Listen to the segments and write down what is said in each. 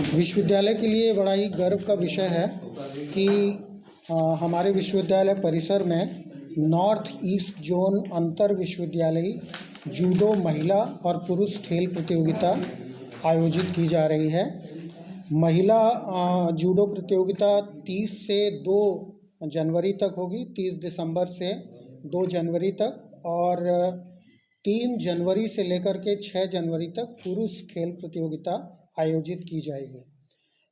विश्वविद्यालय के लिए बड़ा ही गर्व का विषय है कि हमारे विश्वविद्यालय परिसर में नॉर्थ ईस्ट जोन अंतर विश्वविद्यालयी जूडो महिला और पुरुष खेल प्रतियोगिता आयोजित की जा रही है। महिला जूडो प्रतियोगिता 30 से 2 जनवरी तक होगी, 30 दिसंबर से 2 जनवरी तक, और 3 जनवरी से लेकर के 6 जनवरी तक पुरुष खेल प्रतियोगिता आयोजित की जाएगी।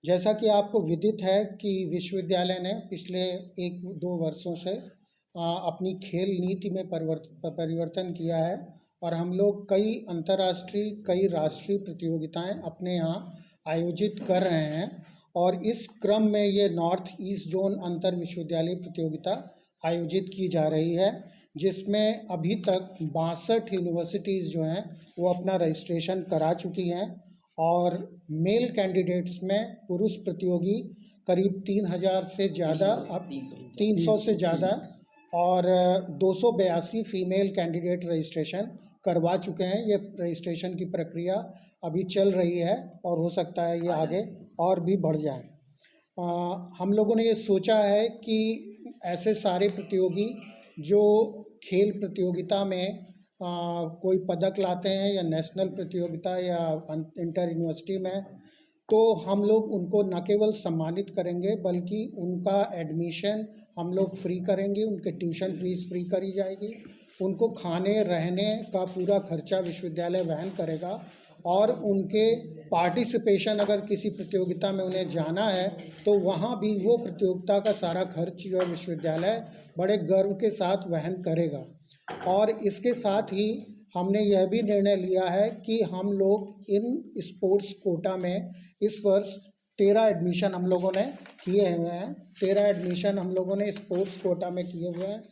जैसा कि आपको विदित है कि विश्वविद्यालय ने पिछले 1-2 वर्षों से अपनी खेल नीति में परिवर्तन किया है और हम लोग कई अंतर्राष्ट्रीय, कई राष्ट्रीय प्रतियोगिताएं अपने यहाँ आयोजित कर रहे हैं। और इस क्रम में ये नॉर्थ ईस्ट जोन अंतर विश्वविद्यालय प्रतियोगिता आयोजित की जा रही है, जिसमें अभी तक 62 यूनिवर्सिटीज़ जो हैं वो अपना रजिस्ट्रेशन करा चुकी हैं। और मेल कैंडिडेट्स में पुरुष प्रतियोगी करीब 3000 से ज़्यादा, अब 300 से ज़्यादा, और 282 फीमेल कैंडिडेट रजिस्ट्रेशन करवा चुके हैं। ये रजिस्ट्रेशन की प्रक्रिया अभी चल रही है और हो सकता है ये आगे और भी बढ़ जाए। हम लोगों ने ये सोचा है कि ऐसे सारे प्रतियोगी जो खेल प्रतियोगिता में कोई पदक लाते हैं या नेशनल प्रतियोगिता या इंटर यूनिवर्सिटी में, तो हम लोग उनको न केवल सम्मानित करेंगे बल्कि उनका एडमिशन हम लोग फ्री करेंगे, उनके ट्यूशन फीस फ्री करी जाएगी, उनको खाने रहने का पूरा खर्चा विश्वविद्यालय वहन करेगा, और उनके पार्टिसिपेशन अगर किसी प्रतियोगिता में उन्हें जाना है तो वहाँ भी वो प्रतियोगिता का सारा खर्च जो है विश्वविद्यालय बड़े गर्व के साथ वहन करेगा। और इसके साथ ही हमने यह भी निर्णय लिया है कि हम लोग इन स्पोर्ट्स कोटा में इस वर्ष 13 एडमिशन हम लोगों ने किए हुए हैं। 13 एडमिशन हम लोगों ने स्पोर्ट्स कोटा में किए हुए हैं,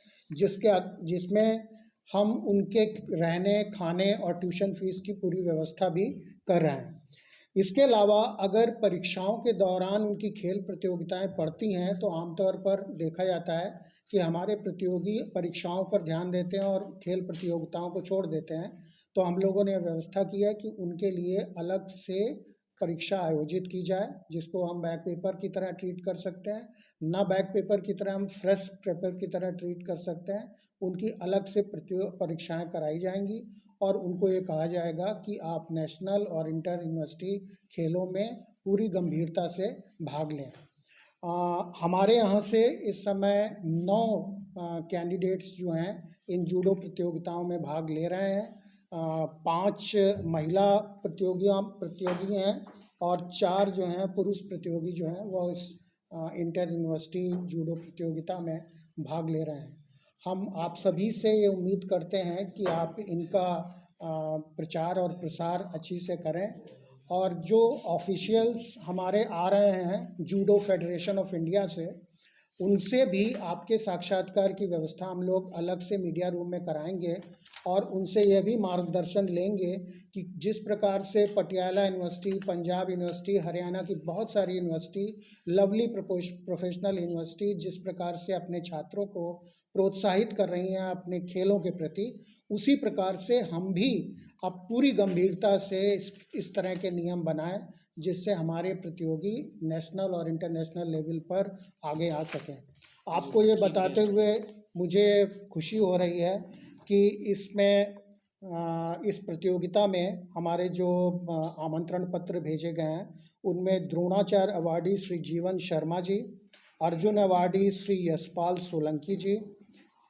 जिसमें हम उनके रहने, खाने और ट्यूशन फीस की पूरी व्यवस्था भी कर रहे हैं। इसके अलावा अगर परीक्षाओं के दौरान उनकी खेल प्रतियोगिताएं पड़ती हैं तो आमतौर पर देखा जाता है कि हमारे प्रतियोगी परीक्षाओं पर ध्यान देते हैं और खेल प्रतियोगिताओं को छोड़ देते हैं। तो हम लोगों ने व्यवस्था की है कि उनके लिए अलग से परीक्षा आयोजित की जाए, जिसको हम बैक पेपर की तरह ट्रीट कर सकते हैं, ना बैक पेपर की तरह, हम फ्रेश पेपर की तरह ट्रीट कर सकते हैं। उनकी अलग से परीक्षाएं कराई जाएंगी और उनको ये कहा जाएगा कि आप नेशनल और इंटर यूनिवर्सिटी खेलों में पूरी गंभीरता से भाग लें। हमारे यहाँ से इस समय 9 कैंडिडेट्स जो हैं इन जूडो प्रतियोगिताओं में भाग ले रहे हैं। 5 महिला प्रतियोगी हैं और 4 जो हैं पुरुष प्रतियोगी जो हैं वो इस इंटर यूनिवर्सिटी जूडो प्रतियोगिता में भाग ले रहे हैं। हम आप सभी से ये उम्मीद करते हैं कि आप इनका प्रचार और प्रसार अच्छी से करें, और जो ऑफिशियल्स हमारे आ रहे हैं जूडो फेडरेशन ऑफ इंडिया से, उनसे भी आपके साक्षात्कार की व्यवस्था हम लोग अलग से मीडिया रूम में कराएंगे और उनसे यह भी मार्गदर्शन लेंगे कि जिस प्रकार से पटियाला यूनिवर्सिटी, पंजाब यूनिवर्सिटी, हरियाणा की बहुत सारी यूनिवर्सिटी, लवली प्रोफेशनल यूनिवर्सिटी जिस प्रकार से अपने छात्रों को प्रोत्साहित कर रही हैं अपने खेलों के प्रति, उसी प्रकार से हम भी अब पूरी गंभीरता से इस तरह के नियम बनाएं जिससे हमारे प्रतियोगी नेशनल और इंटरनेशनल लेवल पर आगे आ सकें। आपको ये बताते हुए मुझे खुशी हो रही है कि इसमें इस प्रतियोगिता में हमारे जो आमंत्रण पत्र भेजे गए हैं उनमें द्रोणाचार्य अवार्डी श्री जीवन शर्मा जी, अर्जुन अवार्डी श्री यशपाल सोलंकी जी,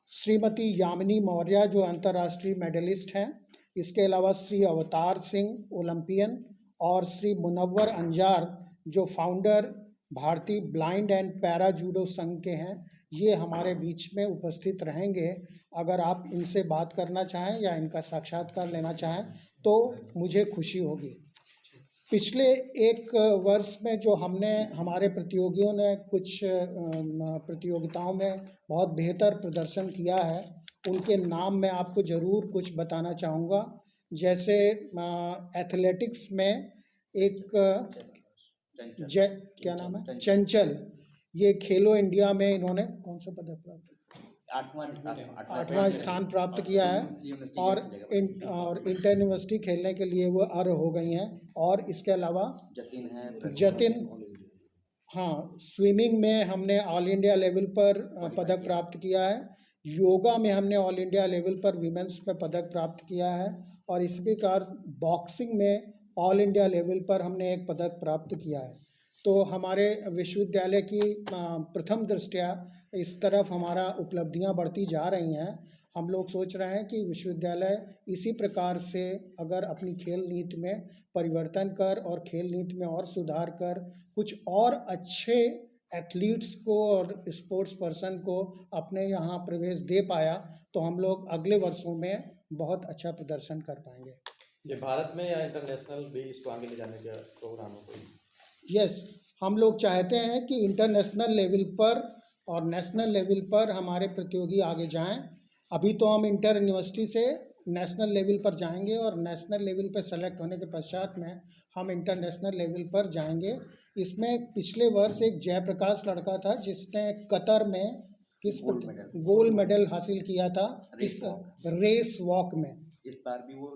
श्रीमती यामिनी मौर्य जो अंतर्राष्ट्रीय मेडलिस्ट हैं, इसके अलावा श्री अवतार सिंह ओलंपियन, और श्री मुनव्वर अंजार जो फाउंडर भारतीय ब्लाइंड एंड पैरा जूडो संघ के हैं, ये हमारे बीच में उपस्थित रहेंगे। अगर आप इनसे बात करना चाहें या इनका साक्षात्कार लेना चाहें तो मुझे खुशी होगी। पिछले 1 वर्ष में जो हमारे प्रतियोगियों ने कुछ प्रतियोगिताओं में बहुत बेहतर प्रदर्शन किया है, उनके नाम मैं आपको ज़रूर कुछ बताना चाहूँगा। जैसे एथलेटिक्स में एक क्या नाम है, चंचल, ये खेलो इंडिया में इन्होंने कौन सा पदक प्राप्त किया? 8वां स्थान प्राप्त किया है और इंटर यूनिवर्सिटी खेलने के लिए वो अर्ह हो गई हैं। और इसके अलावा जतिन, हाँ, स्विमिंग में हमने ऑल इंडिया लेवल पर पदक प्राप्त किया है। योगा में हमने ऑल इंडिया लेवल पर विमेंस में पदक प्राप्त किया है। और इसी प्रकार बॉक्सिंग में ऑल इंडिया लेवल पर हमने एक पदक प्राप्त किया है। तो हमारे विश्वविद्यालय की प्रथम दृष्टया इस तरफ हमारा उपलब्धियां बढ़ती जा रही हैं। हम लोग सोच रहे हैं कि विश्वविद्यालय इसी प्रकार से अगर अपनी खेल नीति में परिवर्तन कर और खेल नीति में और सुधार कर कुछ और अच्छे एथलीट्स को और स्पोर्ट्स पर्सन को अपने यहाँ प्रवेश दे पाया तो हम लोग अगले वर्षों में बहुत अच्छा प्रदर्शन कर पाएंगे। ये भारत में या इंटरनेशनल भी इसको आगे ले जाने का प्रोग्राम है कोई? यस, हम लोग चाहते हैं कि इंटरनेशनल लेवल पर और नेशनल लेवल पर हमारे प्रतियोगी आगे जाएं। अभी तो हम इंटर यूनिवर्सिटी से नेशनल लेवल पर जाएंगे और नेशनल लेवल पर सेलेक्ट होने के पश्चात में हम इंटरनेशनल लेवल पर जाएंगे। इसमें पिछले वर्ष एक जयप्रकाश लड़का था जिसने कतर में गोल्ड मेडल हासिल किया था इस रेस वॉक में। इस बार भी वो